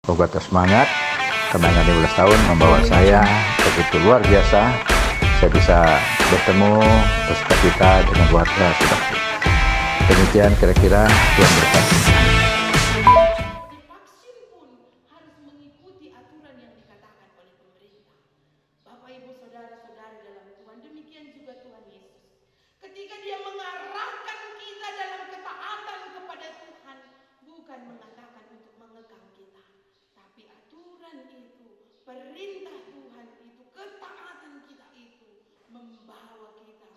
Obat semangat, kenangan 15 tahun membawa saya begitu luar biasa. Saya bisa bertemu, bersuka cita dengan keluarga sudah. Demikian kira-kira Tuhan berkati. Divaksin pun harus mengikuti aturan yang dikatakan oleh pemerintah. Bapak Ibu Saudara-saudari dalam Tuhan, demikian juga Tuhan Yesus. Ketika Dia mengarahkan kita dalam ketaatan kepada Tuhan, bukan mengatakan untuk mengekang kita, tapi aturan itu, perintah Tuhan itu, ketaatan kita itu membawa kita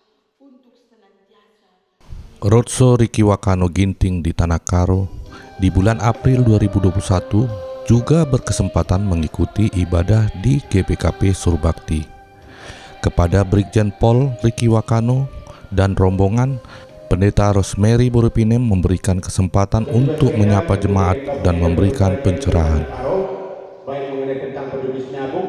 untuk senantiasa. Roadshow Riki Wakano Ginting di Tanah Karo di bulan April 2021 juga berkesempatan mengikuti ibadah di GPKP Surbakti. Kepada Brigjen Pol Riki Wakano dan rombongan, Pendeta Rosemary Borupinem memberikan kesempatan untuk menyapa jemaat dan memberikan pencerahan. Baik mengenai tentang peduli sinabung,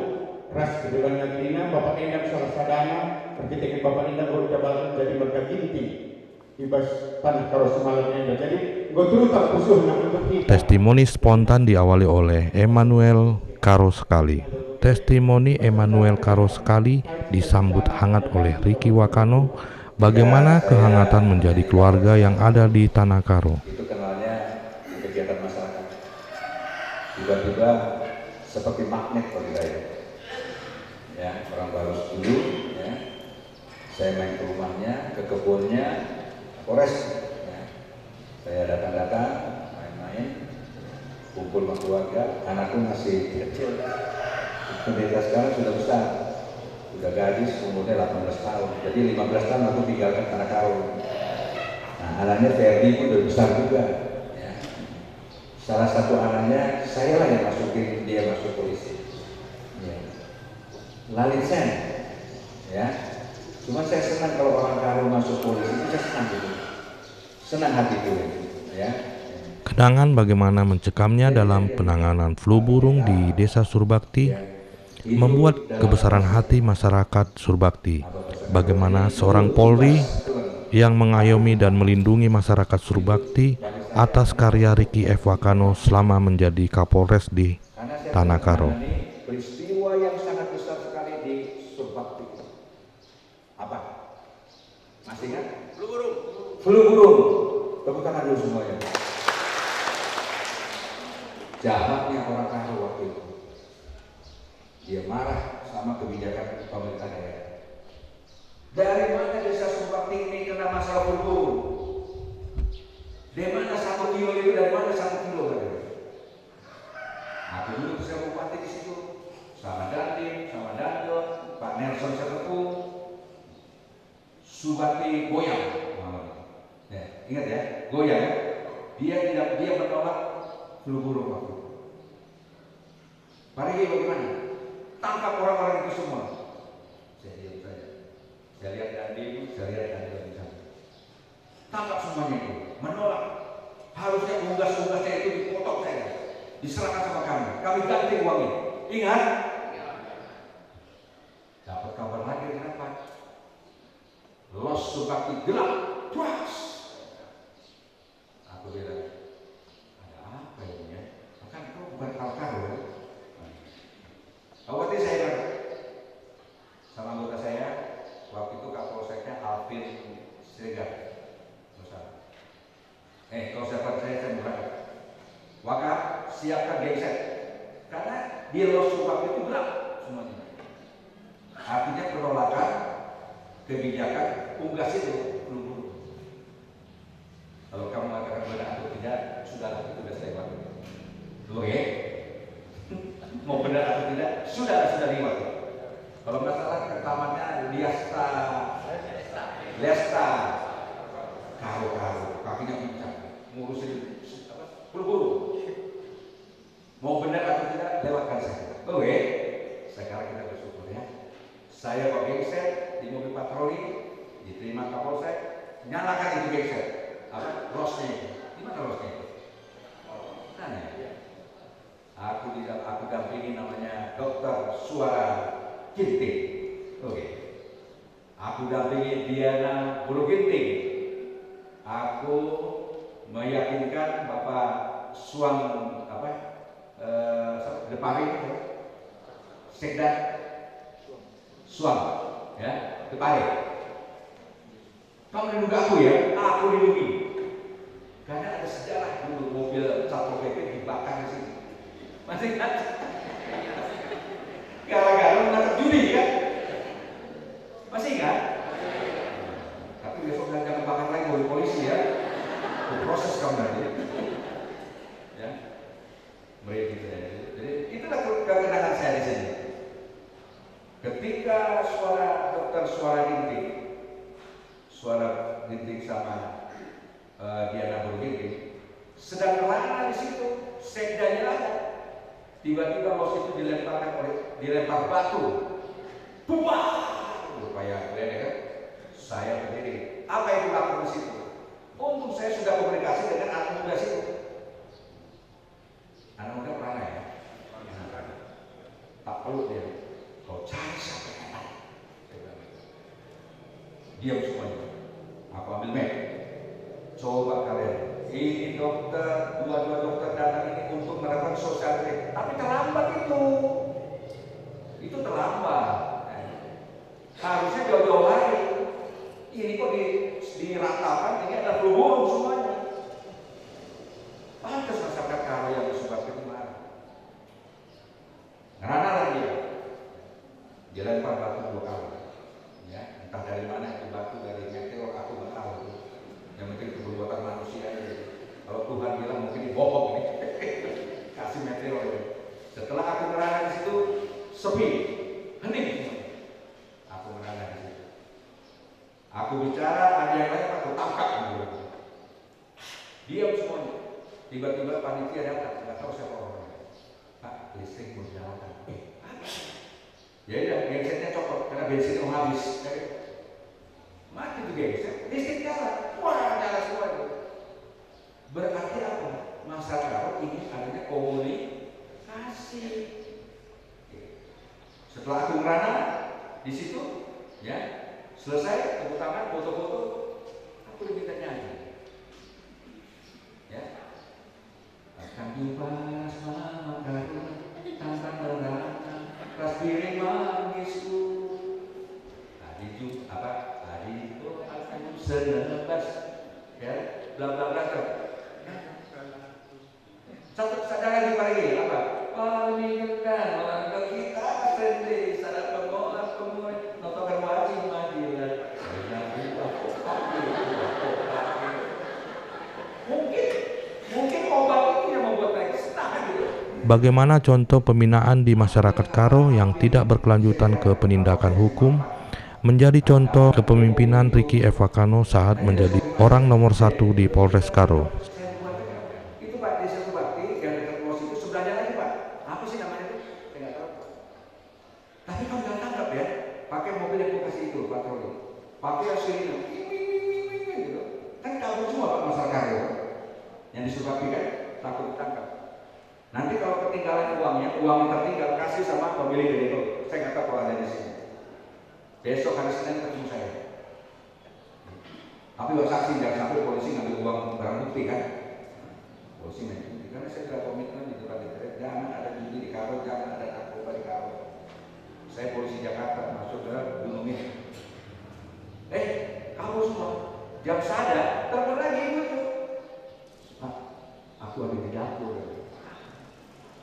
ras kebetulan nantinya Bapak Endang salah sadana, perkitakan Bapak Endang baru cabaran jadi mereka ginting. Ibas tanah kalau semalam Endang. Jadi gue turut tak khusus untuk kita. Testimoni spontan diawali oleh Emmanuel Karo Sekali. Testimoni Emmanuel Karo Sekali disambut hangat oleh Riki Wakano. Bagaimana kehangatan menjadi keluarga yang ada di Tanah Karo. Itu kenalnya kegiatan masyarakat. Tiba-tiba seperti magnet bagi saya. Ya, orang baru dulu, ya. Saya main ke rumahnya, ke kebunnya, Polres. Ya. Saya datang-datang, main-main, kumpul sama keluarga. Anakku masih kecil. Pendeta sekarang sudah besar. Udah gadis, umurnya 18 tahun. Jadi 15 tahun aku tinggalkan Tanah Karo. Nah, anaknya Ferdi pun udah besar juga. Ya. Salah satu anaknya, saya lah yang masukin dia masuk polisi. Ya. Lalisen. Ya. Cuma saya senang kalau orang Karo masuk polisi, itu saya senang gitu. Senang hatiku. Ya. Kenangan bagaimana mencekamnya dalam penanganan flu burung di Desa Surbakti membuat kebesaran hati masyarakat Surbakti. Bagaimana seorang Polri yang mengayomi dan melindungi masyarakat Surbakti atas karya Riki F. Wakano selama menjadi Kapolres di Tanah Karo. Peristiwa yang sangat besar sekali di Surbakti. Apa? Masih ingat? Flu burung. Flu burung. Tepuk tangan dulu semuanya. Jahatnya orang Karo waktu itu. Dia marah sama kebijakan pemerintah daerah. Dari mana Desa Surbakti ini kena masalah flu burung? Dari mana 1 kilo itu? Dari mana 1 kilo? Aku dulu bisa bupati di situ, sama Dandim, sama Dandot, Pak Nelson Setepu, Subati goyang. Ya, ingat ya, goyang. Dia menolak flu burung waktu. Pak Riki bagaimana? Tangkap orang-orang itu semua. Saya diam saja. Saya lihat Dandim, saya lihat Dandot di sana. Tangkap semuanya itu, menolak. Harusnya unggas-unggasnya itu dipotong saya, diserahkan sama kami. Kami ganti uangnya. Ingat? Dapat kabar lagi kenapa? Los Surbakti gelap, tuas. Aku bilang, ada apa ini ya? Kan itu bukan Karo ya? Waktu saya bilang, sama anggota saya, waktu itu Kapolseknya Alvin Siregar. Kalau saya berangkat. Wakaf, siapkan genset. Karena di Los Surbakti itu gelap semuanya. Artinya penolakan kebijakan unggas itu belum. Kalau kamu mengatakan benar atau tidak, sudahlah itu sudah saya lakukan. Oke? Mau benar atau tidak, sudah lewat. Kalau masalah rekamannya Lesta, Karo, kakinya pincang, ngurusin buru-buru. Mau benar atau tidak, lewatkan saya. Oke? Sekarang kita bersyukur ya. Saya kok genset di mobil patroli, diterima Kapolsek, nyalakan itu genset. Apa? Rosnya. Di mana rosnya? Tanya. Aku dampingi namanya Dr. Suara Ginting. Oke. Aku dampingi Diana Bulu Ginting. Aku meyakinkan Bapak Suang Depari, Sekda, Suam, ya, Depari. Kamu lindungi aku ya, aku lindungi. Karena ada sejarah dulu mobil Satpol PP dibakar di sini. Masih ingat? Gara-gara menangkap judi kan? Masih ingat? Tapi besok jangan bakar lagi mobil polisi ya. Proses kamu nanti. Ya, mereka gitu ya. Jadi itulah kekenangan saya di sini. Ketika suara ginting sama Diana Burginting sedang kelana di situ, sekdanya ada. Tiba-tiba bos itu dilempar batu, buah, supaya kalian kan? Saya berdiri. Apa yang dilakukan di situ? Untung saya sudah komunikasi dengan anak muda situ. Anak muda mana ya? Tak perlu dia. Kau cari siapa yang ada. Diam semuanya. Aku ambil mic. Coba kalian. Ini dokter, dua dokter datang ini untuk melakukan sosialisasi. Tapi terlambat itu. Itu terlambat. Harusnya jauh-jauh hari. Ini kok diratakan, ini ada flu burung semuanya. Pantas masyarakat Karo yang disebabkan kemarin. Ngerana lagi ya. Dilempar batu 2 kali. Ya, entah dari mana itu batu, dari meteor aku nggak tahu. Yang penting perbuatan manusia aja. Kalau Tuhan bilang mungkin bohong nih. Kasih meteor ini. Setelah aku ngerana di situ sepi, hening. Aku ngerana di situ. Aku bicara, ada yang lain aku tangkap gitu. Diam semuanya. Tiba-tiba panitia datang, nggak tahu siapa orangnya. Pak, listrik mau dinyalakan. Ya udah, gensetnya copot karena bensin mau habis. Mati tuh genset, listrik nyala. Wah, nyala semua itu. Berarti apa? Masyarakat ini adanya komunikasi. Setelah aku ngerana di situ, ya. Selesai, tepuk tangan, foto-foto, aku diminta nyanyi. Ya, akan dibahas mama karena tanpa neraka, ras piring manisku. Tadi itu akan senebas, ya, bla bla bla. Satu lagi apa? Palingkan melangkah kita sendiri, sadar pengolak pemuai, notokan wajib madilah. Mungkin obat itu yang membuat mereka senang gitu. Bagaimana contoh pembinaan di masyarakat Karo yang tidak berkelanjutan ke penindakan hukum menjadi contoh kepemimpinan Ricky Evakano saat menjadi orang nomor 1 di Polres Karo. Itu Pak, desa Subakti yang dekat pos itu sebelahnya lagi Pak. Apa sih namanya itu? Saya nggak tahu. Tapi kamu jangan tangkap ya. Pakai mobil yang kasih itu patroli. Pakai aslinya. Gitu. Kan kabur semua Pak masyarakat ya. Yang di Subakti kan takut ditangkap. Nanti kalau ketinggalan uang yang tertinggal kasih sama pemilik itu. Saya nggak tahu kalau ada di sini. Besok hari Senin ketemu saya. Tapi buat saksi jangan sampai polisi ngambil uang barang bukti kan? Polisi ngambil, karena saya sudah komitmen di depan DPR, jangan ada judi di Karo, jangan ada narkoba di Karo. Saya polisi Jakarta masuk ke gunung ini. Kamu semua jam sadar telepon lagi itu. Pak, aku ada di dapur.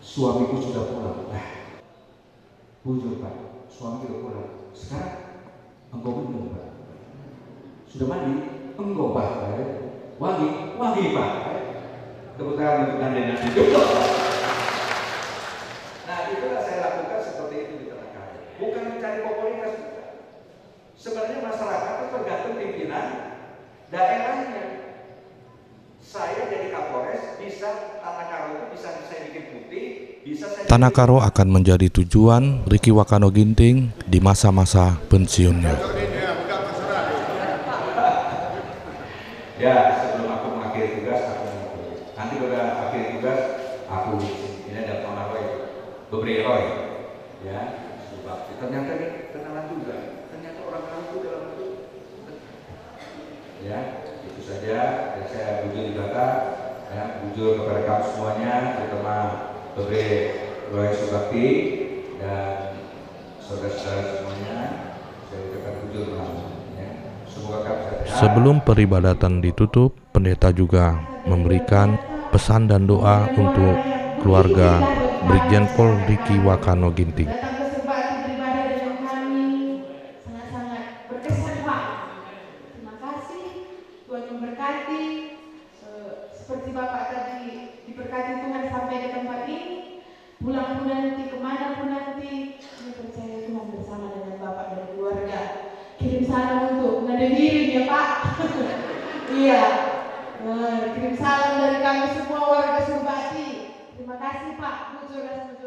Suamiku sudah pulang. Bujur Pak, suami sudah pulang. Sekarang engkau minum Pak. Sudah mandi? Enggak Pak. Wangi Pak. Kebetulan untuk dandan itu. Nah itulah saya lakukan seperti itu di tengah kali. Bukan mencari popularitas kita. Sebenarnya masyarakat itu tergantung pimpinan daerahnya. Saya jadi Kapolres bisa Tanah Karo itu bisa saya bikin putih, bisa saya. Tanah Karo akan menjadi tujuan Ricky Wakano Ginting di masa-masa pensiunnya. Ya, sebelum aku mengakhiri tugas, nanti pada akhir tugas, aku ini ada Pak Roy, Bebre Roy, ya, ternyata ini kenalan juga, ternyata orang Karo itu dalam itu, ya, itu saja. Dan saya bujur di belakang, ya, bujur kepada kamu semuanya, terutama Kepada keluarga Surbakti dan saudara-saudara semuanya, saya ucapkan jujur ya. Semoga kami sehat. Sebelum peribadatan ditutup, pendeta juga memberikan pesan dan doa untuk keluarga Brigjen Pol Riki Wakano Ginting. Datang ke Surbakti beribadah dengan kami sangat-sangat berkesan Pak. Terima kasih, Tuhan memberkati. Seperti Bapak tadi diberkati Tuhan sampai ke tempat ini, pulang pun nanti, kemana pun nanti, saya percaya Tuhan bersama dengan Bapak dan keluarga. Kirim salam untuk Nademirin ya Pak. Iya, kirim salam dari kami semua warga Surbakti. Terima kasih Pak, Bu Saudara.